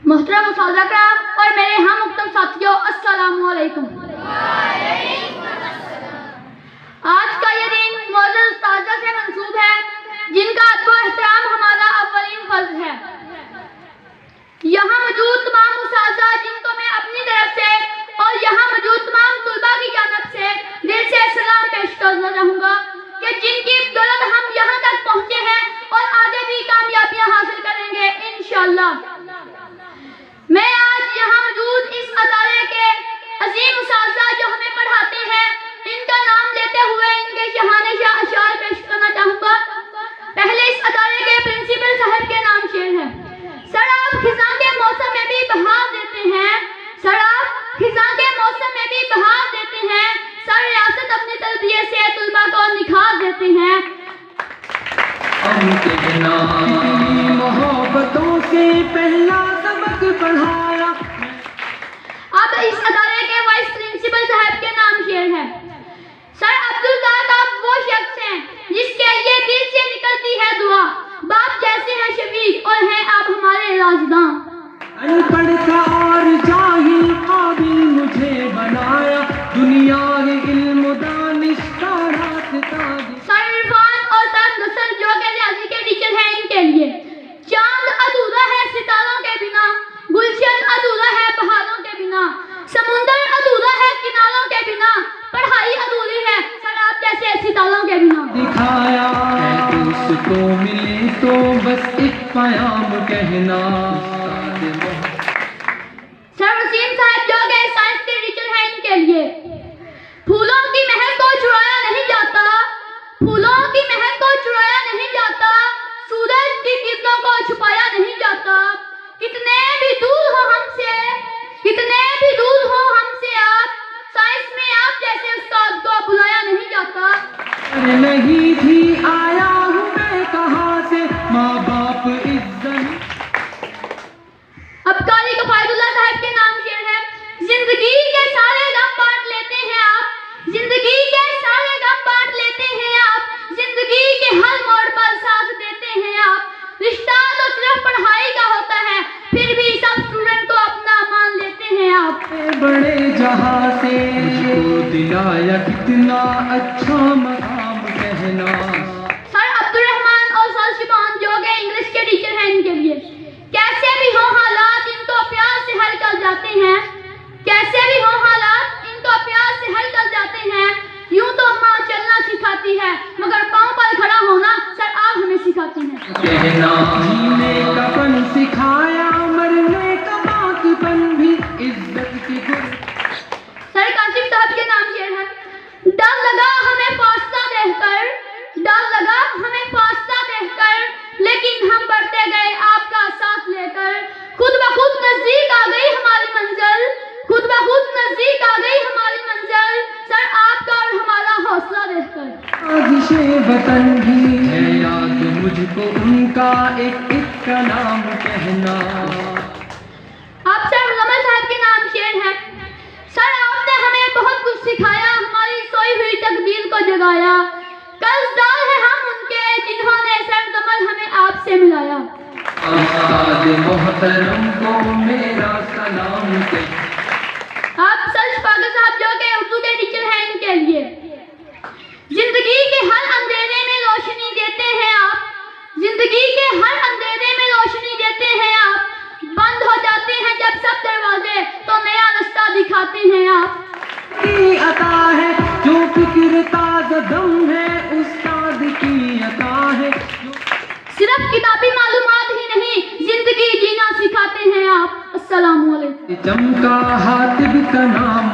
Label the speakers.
Speaker 1: मोहतरम उस्ताद-ए-किराम और मेरे हम मुख्तम साथियों, अस्सलामु अलैकुम। आज का ये दिन मौजूद उस्तादा से मंसूब है, जिनका अदब व एहतराम हमारा अव्वलीन फर्ज है। यहाँ मौजूद तमाम उस्तादा जिनको मैं अपनी तरफ से और यहाँ मौजूद तमाम तुलबा की जानिब से दिल से सलाम पेश करना चाहूँगा कि जिनकी बदौलत हम यहाँ तक पहुँचे हैं और आगे भी कामयाबियाँ हासिल करेंगे इंशाअल्लाह। मैं आज यहाँ मौजूद इस अदारे के अजीम उस्ताद जो हमें पढ़ाते हैं, इनका नाम लेते हुए इनके शहानिशाह अशार पेश करना चाहूँगा। पहले इस अदारे के प्रिंसिपल साहब के नाम शेर है। सर आप खिज़ां के मौसम में भी बहार देते हैं, सर आप खिज़ां के मौसम में भी बहार देते हैं, सर रियासत अपनी तरबियत से तुलबा को निखार देते हैं।
Speaker 2: मोहब्बतों से पहला सबक पढ़ाया।
Speaker 1: अब इस अदारे के वाइस प्रिंसिपल साहब के नाम शेर है। सर अब्दुल काद आप वो शख्स हैं जिसके लिए दिल से निकलती है दुआ, बाप जैसे हैं शफीक और हैं आप हमारे राज़दां।
Speaker 2: अनपढ़ था और जाहिल काबिल मुझे बनाया, दुनिया के इल्म दानिश का रास्ता।
Speaker 1: सर इरफान और सर नसर जो के रियाजी के टीचर हैं, इनके लिए चांद अधूरा है सितारों के बिना, गुलशन अधूरा है बहारों के बिना, समुंदर अधूरा है किनारों के बिना, पढ़ाई अधूरी है सर आप जैसे सितारों के बिना।
Speaker 2: दिखाया उसको मिले तो बस एक प्याम कहना।
Speaker 1: सर वसीम साहब जो के साइंस के टीचर हैं, इनके लिए फूलों की महक को चुराया नहीं जाता, फूलों की महक को चुराया नहीं जाता, सूरज की किरणों को छुपाया नहीं जाता। कितने भी दूर हो हमसे, कितने भी दूर हो हमसे आप, साइंस में आप जैसे उस्ताद को बुलाया नहीं जाता।
Speaker 2: अरे नहीं थी आया हूँ मैं कहाँ से, माँ बाप इज्जत।
Speaker 1: अब कारी कफायतुल्लाह साहब के नाम शेर है। जिंदगी के सारे गम बांट लेते हैं आप, जिंदगी के सारे गम बांट लेते हैं आप, जिंदगी के हर मोड़ पर साथ देते हैं आप। रिश्ता तो सिर्फ पढ़ाई का होता है, फिर भी सब स्टूडेंट को अपना मान लेते हैं आप।
Speaker 2: बड़े जहाँ से मुझको दिलाया कितना अच्छा मकाम कहना।
Speaker 1: सर अब्दुल रहमान और सर शिबान जो के इंग्लिश के टीचर हैं, इनके लिए कैसे भी हो हालात इनको प्यार से हल कर जाते हैं, कैसे भी हो हालात इनको प्यार से हल कर जाते हैं। यूं तो माँ चलना सिखाती है, मगर पाँव पर खड़ा होना सर आप हमें सिखाते हैं।
Speaker 2: कहना जीने का पन सिखाया, मरने का बाकीपन भी इज्जत की गुण।
Speaker 1: सर काशिफ साहब के नाम शेर है। डर लगा हमें फासला देखकर, डर लगा हमें फासला देखकर, लेकिन हम बढ़ते गए आपका साथ लेकर। खुद ब खुद नजदीक आ गई हमारी मंजिल, खुद ब खुद नजदीक आ गई हमारी मंजिल, सर आपका और हमारा हौसला देखकर।
Speaker 2: आजिशे वतन भी है याद मुझको उनका एक का नाम कहना।
Speaker 1: आप सर मुजम्मिल साहब के नाम शेर है। सर आपने हमें बहुत कुछ सिखाया, हमारी सोई हुई तकदीर को जगाया। कर्जदार हैं हम उनके जिन्होंने सर कमल हमें आपसे मिलाया।
Speaker 2: उस्ताद मोहतरम को मेरा सलाम कह।
Speaker 1: आप सर शफाकत साहब जो के उर्दू के टीचर हैं, इनके लिए जिंदगी के हर अंधेरे में रोशनी देते हैं आप, जिंदगी के हर अंधेरे में रोशनी देते हैं आप। बंद हो जाते हैं जब सब दरवाजे तो नया रास्ता दिखाते हैं आप।
Speaker 2: की अता है जो फिक्र ताज़ा दम है, उस्ताद की अता है।
Speaker 1: सिर्फ किताबी मालूमात ही नहीं, जिंदगी जीना सिखाते हैं आप। अस्सलामु अलैकुम।
Speaker 2: चमका हातिब का नाम